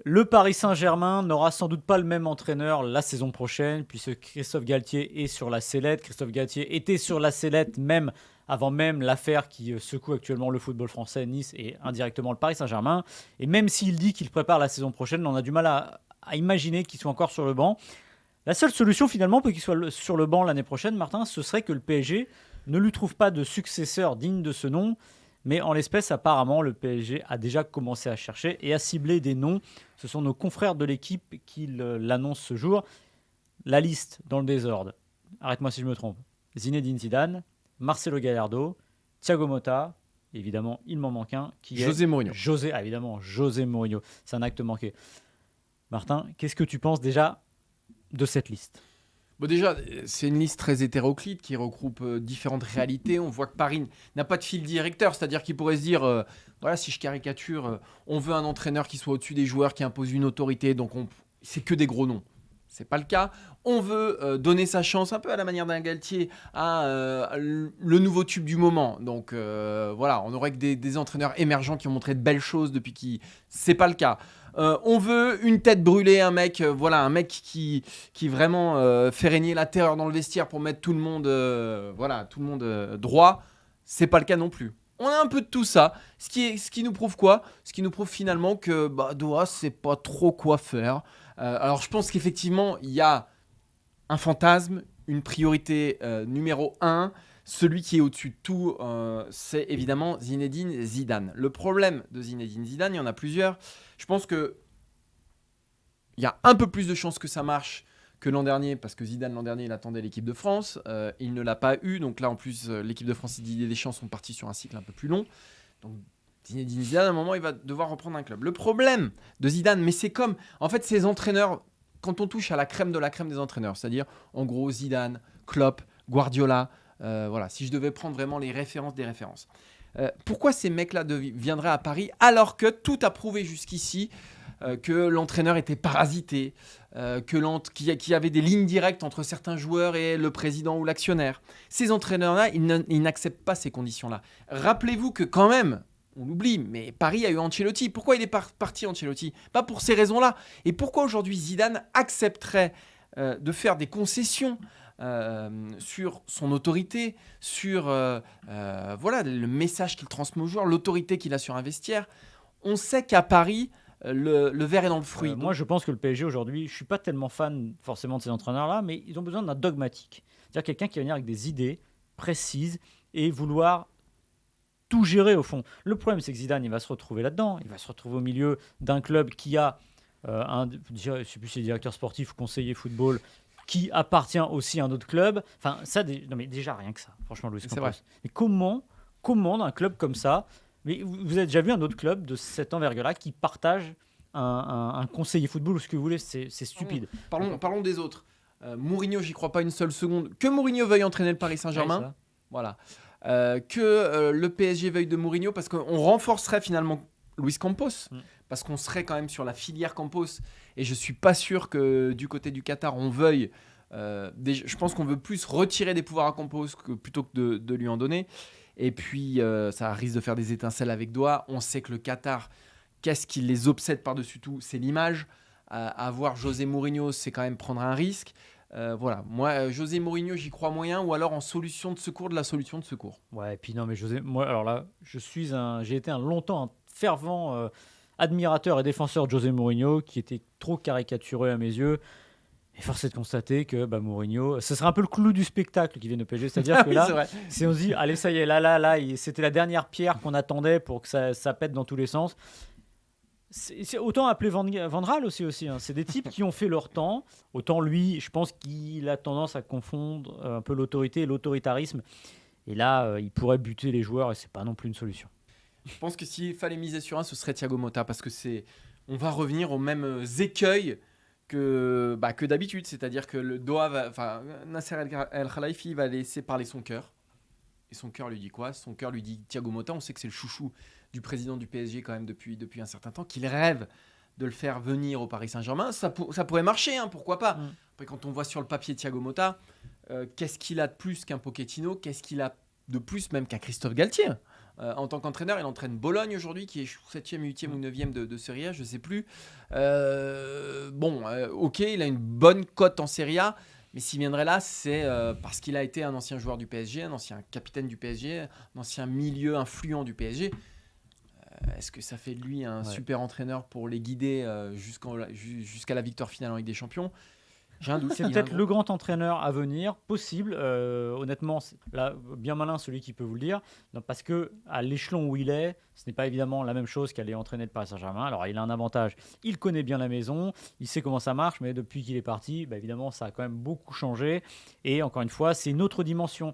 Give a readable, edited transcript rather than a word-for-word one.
Le Paris Saint-Germain n'aura sans doute pas le même entraîneur la saison prochaine, puisque Christophe Galtier est sur la sellette. Christophe Galtier était sur la sellette même avant même l'affaire qui secoue actuellement le football français, Nice et indirectement le Paris Saint-Germain. Et même s'il dit qu'il prépare la saison prochaine, on a du mal à imaginer qu'il soit encore sur le banc. La seule solution finalement pour qu'il soit sur le banc l'année prochaine, Martin, ce serait que le PSG ne lui trouve pas de successeur digne de ce nom. Mais en l'espèce, apparemment, le PSG a déjà commencé à chercher et à cibler des noms. Ce sont nos confrères de l'équipe qui l'annoncent ce jour. La liste dans le désordre. Arrête-moi si je me trompe. Zinedine Zidane, Marcelo Gallardo, Thiago Motta. Évidemment, il m'en manque un. José Mourinho. José Mourinho. C'est un acte manqué. Martin, qu'est-ce que tu penses déjà de cette liste ? Bon, déjà, c'est une liste très hétéroclite qui regroupe différentes réalités. On voit que Paris n'a pas de fil directeur, c'est-à-dire qu'il pourrait se dire, voilà, si je caricature, on veut un entraîneur qui soit au-dessus des joueurs, qui impose une autorité, donc c'est que des gros noms. C'est pas le cas. On veut donner sa chance, un peu à la manière d'un Galtier, à le nouveau tube du moment. Donc voilà, on aurait que des entraîneurs émergents qui ont montré de belles choses depuis qui. C'est pas le cas. On veut une tête brûlée, un mec qui vraiment fait régner la terreur dans le vestiaire pour mettre tout le monde, droit. C'est pas le cas non plus. On a un peu de tout ça. Ce qui nous prouve quoi ? Ce qui nous prouve finalement que Doha sait pas trop quoi faire. Alors je pense qu'effectivement, il y a un fantasme, une priorité numéro 1. Celui qui est au-dessus de tout, c'est évidemment Zinedine Zidane. Le problème de Zinedine Zidane, il y en a plusieurs. Je pense qu'il y a un peu plus de chances que ça marche que l'an dernier, parce que Zidane, l'an dernier, il attendait l'équipe de France. Il ne l'a pas eu. Donc là, en plus, l'équipe de France et Didier Deschamps sont partis sur un cycle un peu plus long. Donc Zinedine Zidane, à un moment, il va devoir reprendre un club. Le problème de Zidane, mais c'est comme, en fait, ces entraîneurs, quand on touche à la crème de la crème des entraîneurs, c'est-à-dire, en gros, Zidane, Klopp, Guardiola, voilà, si je devais prendre vraiment les références des références. Pourquoi ces mecs-là viendraient à Paris alors que tout a prouvé jusqu'ici que l'entraîneur était parasité, qu'il y avait des lignes directes entre certains joueurs et le président ou l'actionnaire. Ces entraîneurs-là, ils n'acceptent pas ces conditions-là. Rappelez-vous que quand même, on l'oublie, mais Paris a eu Ancelotti. Pourquoi il est parti Ancelotti ? Pas pour ces raisons-là. Et pourquoi aujourd'hui Zidane accepterait de faire des concessions sur son autorité, sur le message qu'il transmet aux joueurs, l'autorité qu'il a sur un vestiaire. On sait qu'à Paris, le verre est dans le fruit. Moi, je pense que le PSG aujourd'hui, je ne suis pas tellement fan forcément de ces entraîneurs-là, mais ils ont besoin d'un dogmatique. C'est-à-dire quelqu'un qui va venir avec des idées précises et vouloir tout gérer au fond. Le problème, c'est que Zidane, il va se retrouver là-dedans. Il va se retrouver au milieu d'un club qui a je ne sais plus si c'est directeur sportif ou conseiller football, qui appartient aussi à un autre club. Enfin, ça, non, mais déjà, rien que ça, franchement, Luis Campos. Mais comment dans un club comme ça, mais vous avez déjà vu un autre club de cette envergure-là qui partage un conseiller football ou ce que vous voulez, c'est stupide. Parlons des autres. Mourinho, j'y crois pas une seule seconde. Que Mourinho veuille entraîner le Paris Saint-Germain, ouais, voilà. Que le PSG veuille de Mourinho, parce qu'on renforcerait finalement Luis Campos, parce qu'on serait quand même sur la filière Campos, et je suis pas sûr que du côté du Qatar on veuille. Je pense qu'on veut plus retirer des pouvoirs à Campos plutôt que de lui en donner. Et puis ça risque de faire des étincelles avec Doha. On sait que le Qatar, qu'est-ce qui les obsède par-dessus tout ? C'est l'image. Avoir José Mourinho, c'est quand même prendre un risque. Voilà, moi, José Mourinho, j'y crois moyen, ou alors en solution de secours de la solution de secours. Ouais, et puis non, mais moi, alors là, j'ai été longtemps un fervent admirateur et défenseur de José Mourinho, qui était trop caricatureux à mes yeux. Et force est de constater que Mourinho, ce serait un peu le clou du spectacle qui vient de PSG. C'est-à-dire que là, si on se dit, allez, ça y est, là, c'était la dernière pierre qu'on attendait pour que ça pète dans tous les sens. C'est autant appeler Van Gaal aussi hein. C'est des types qui ont fait leur temps. Autant lui, je pense qu'il a tendance à confondre un peu l'autorité et l'autoritarisme. Et là, il pourrait buter les joueurs et c'est pas non plus une solution. Je pense que s'il fallait miser sur un, ce serait Thiago Motta, parce que on va revenir aux mêmes écueils que d'habitude. C'est-à-dire que Nasser El Khelaifi va laisser parler son cœur. Et son cœur lui dit quoi ? Son cœur lui dit Thiago Motta. On sait que c'est le chouchou du président du PSG quand même depuis un certain temps, qu'il rêve de le faire venir au Paris Saint-Germain. Ça pourrait marcher, hein, pourquoi pas. Après, quand on voit sur le papier Thiago Motta, qu'est-ce qu'il a de plus qu'un Pochettino ? Qu'est-ce qu'il a de plus même qu'un Christophe Galtier ? en tant qu'entraîneur. Il entraîne Bologne aujourd'hui, qui est 7e, 8e ou 9e de Serie A, je ne sais plus. Ok, il a une bonne cote en Serie A, mais s'il viendrait là, c'est parce qu'il a été un ancien joueur du PSG, un ancien capitaine du PSG, un ancien milieu influent du PSG. Est-ce que ça fait de lui un super entraîneur pour les guider jusqu'à la victoire finale en Ligue des Champions? J'ai un doute. C'est peut-être le grand entraîneur à venir, possible. Honnêtement, c'est là, bien malin celui qui peut vous le dire. Non, parce que à l'échelon où il est, ce n'est pas évidemment la même chose qu'aller entraîner le Paris Saint-Germain. Alors, il a un avantage. Il connaît bien la maison, il sait comment ça marche, mais depuis qu'il est parti, évidemment, ça a quand même beaucoup changé. Et encore une fois, c'est une autre dimension.